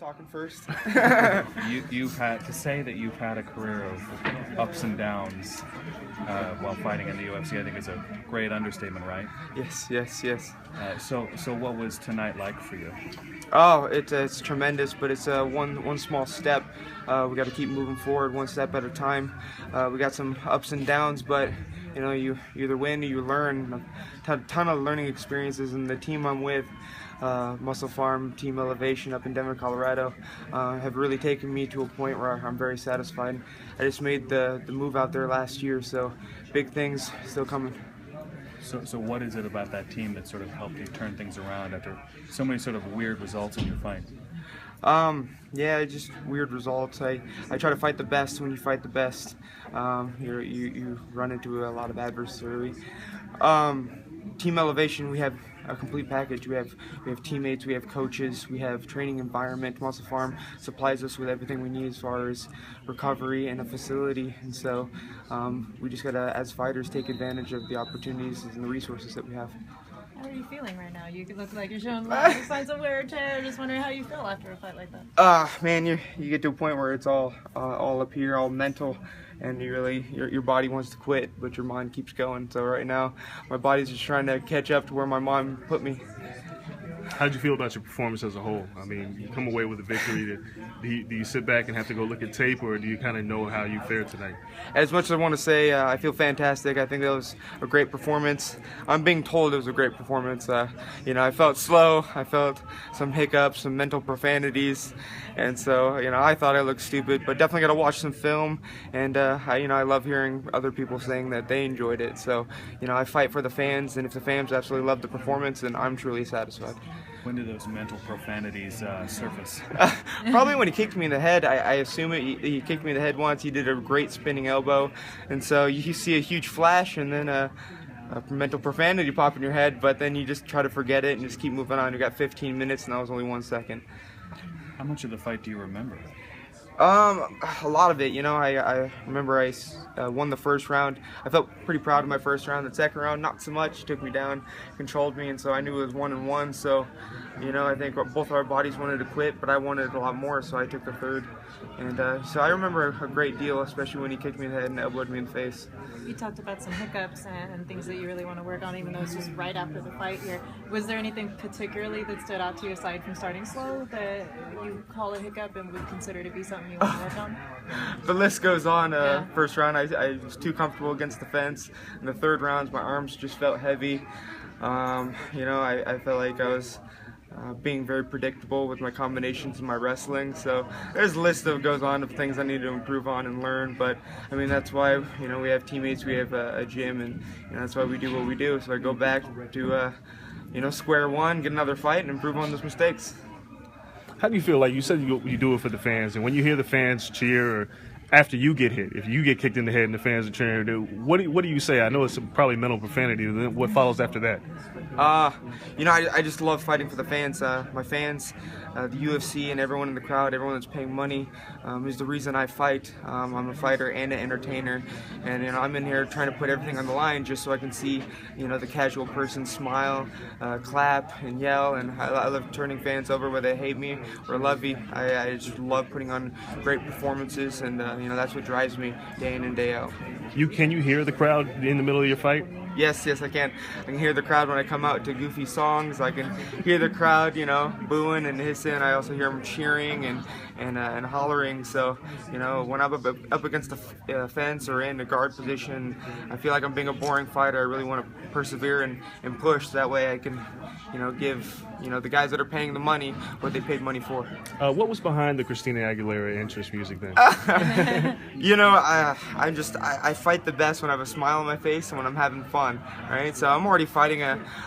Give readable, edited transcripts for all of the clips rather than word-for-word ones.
talking first. You've had to say that you've had a career of ups and downs while fighting in the UFC. I think is a great understatement, right? Yes. So what was tonight like for you? Oh, it's tremendous, but it's one small step. We got to keep moving forward, one step at a time. We got some ups and downs, but you either win or you learn. A ton of learning experiences, and the team I'm with, Muscle Farm Team Elevation up in Denver, Colorado, have really taken me to a point where I'm very satisfied. I just made the move out there last year, so big things still coming. So what is it about that team that sort of helped you turn things around after so many sort of weird results in your fight? Yeah, just weird results. I try to fight the best. When you fight the best, you run into a lot of adversity. Team Elevation, we have a complete package. We have teammates, we have coaches, we have training environment. Muscle Farm supplies us with everything we need as far as recovery and a facility, and so we just gotta, as fighters, take advantage of the opportunities and the resources that we have. How are you feeling right now? You look like you're showing a lot of signs of wear and tear. Just wondering how you feel after a fight like that. Man, you get to a point where it's all up here, all mental, and your body wants to quit, but your mind keeps going. So right now, my body's just trying to catch up to where my mind put me. How did you feel about your performance as a whole? I mean, you come away with a victory. Do you sit back and have to go look at tape, or do you kind of know how you fared tonight? As much as I want to say I feel fantastic, I think that was a great performance. I'm being told it was a great performance. I felt slow. I felt some hiccups, some mental profanities, and so I thought I looked stupid. But definitely got to watch some film, and I love hearing other people saying that they enjoyed it. So I fight for the fans, and if the fans absolutely love the performance, then I'm truly satisfied. When did those mental profanities surface? Probably when he kicked me in the head. I assume he kicked me in the head once. He did a great spinning elbow, and so you see a huge flash, and then a mental profanity pop in your head, but then you just try to forget it and just keep moving on. You got 15 minutes, and that was only 1 second. How much of the fight do you remember? A lot of it. I remember I won the first round. I felt pretty proud of my first round. The second round, not so much. Took me down, controlled me, and so I knew it was 1-1. So, I think both our bodies wanted to quit, but I wanted it a lot more, so I took the third. And so I remember a great deal, especially when he kicked me in the head and elbowed me in the face. You talked about some hiccups and things that you really want to work on, even though it's just right after the fight here. Was there anything particularly that stood out to you aside from starting slow that you call a hiccup and would consider to be something you want to work on? The list goes on. Yeah. First round, I was too comfortable against the fence. In the third rounds, my arms just felt heavy. I felt like I was being very predictable with my combinations and my wrestling. So there's a list that goes on of things I need to improve on and learn. But I mean, that's why we have teammates, we have a gym, and that's why we do what we do. So I go back to square one, get another fight, and improve on those mistakes. How do you feel? Like you said, you do it for the fans, and when you hear the fans cheer, or after you get hit, if you get kicked in the head and the fans are cheering, what do you say? I know it's probably mental profanity. What follows after that? I just love fighting for the fans. My fans, the UFC, and everyone in the crowd, everyone that's paying money, is the reason I fight. I'm a fighter and an entertainer, and I'm in here trying to put everything on the line just so I can see the casual person smile, clap, and yell. And I love turning fans over, whether they hate me or love me. I just love putting on great performances, and that's what drives me day in and day out. Can you hear the crowd in the middle of your fight? Yes, I can. I can hear the crowd when I come out to goofy songs. I can hear the crowd, booing and hissing. I also hear them cheering and hollering. So, when I'm up against the fence or in a guard position, I feel like I'm being a boring fighter. I really want to persevere and push. That way I can, give, the guys that are paying the money what they paid money for. What was behind the Christina Aguilera entrance music then? I fight the best when I have a smile on my face and when I'm having fun. Right, so I'm already fighting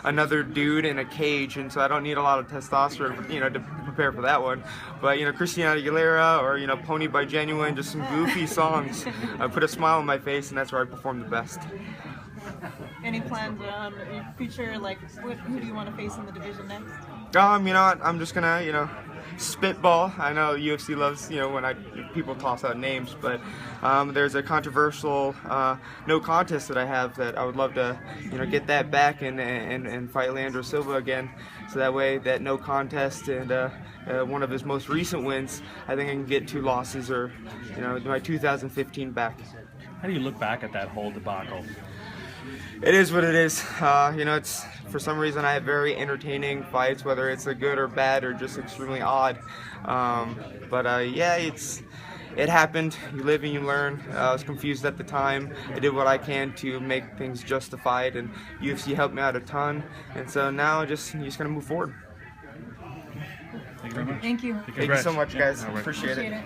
another dude in a cage, and so I don't need a lot of testosterone, to prepare for that one. But Christina Aguilera or Pony by Genuine, just some goofy songs, put a smile on my face, and that's where I perform the best. Any plans on future, like who do you want to face in the division next? You know what? I'm just gonna, spitball. I know UFC loves, when people toss out names, but there's a controversial no contest that I have that I would love to, get that back and fight Leandro Silva again. So that way, that no contest and one of his most recent wins, I think I can get 2 losses or, my 2015 back. How do you look back at that whole debacle? It is what it is. It's for some reason I have very entertaining fights, whether it's a good or bad or just extremely odd. It happened. You live and you learn. I was confused at the time. I did what I can to make things justified, and UFC helped me out a ton. And so now you're just gonna move forward. Thank you very much. Thank you. Thank you so much, guys. All right. Appreciate it.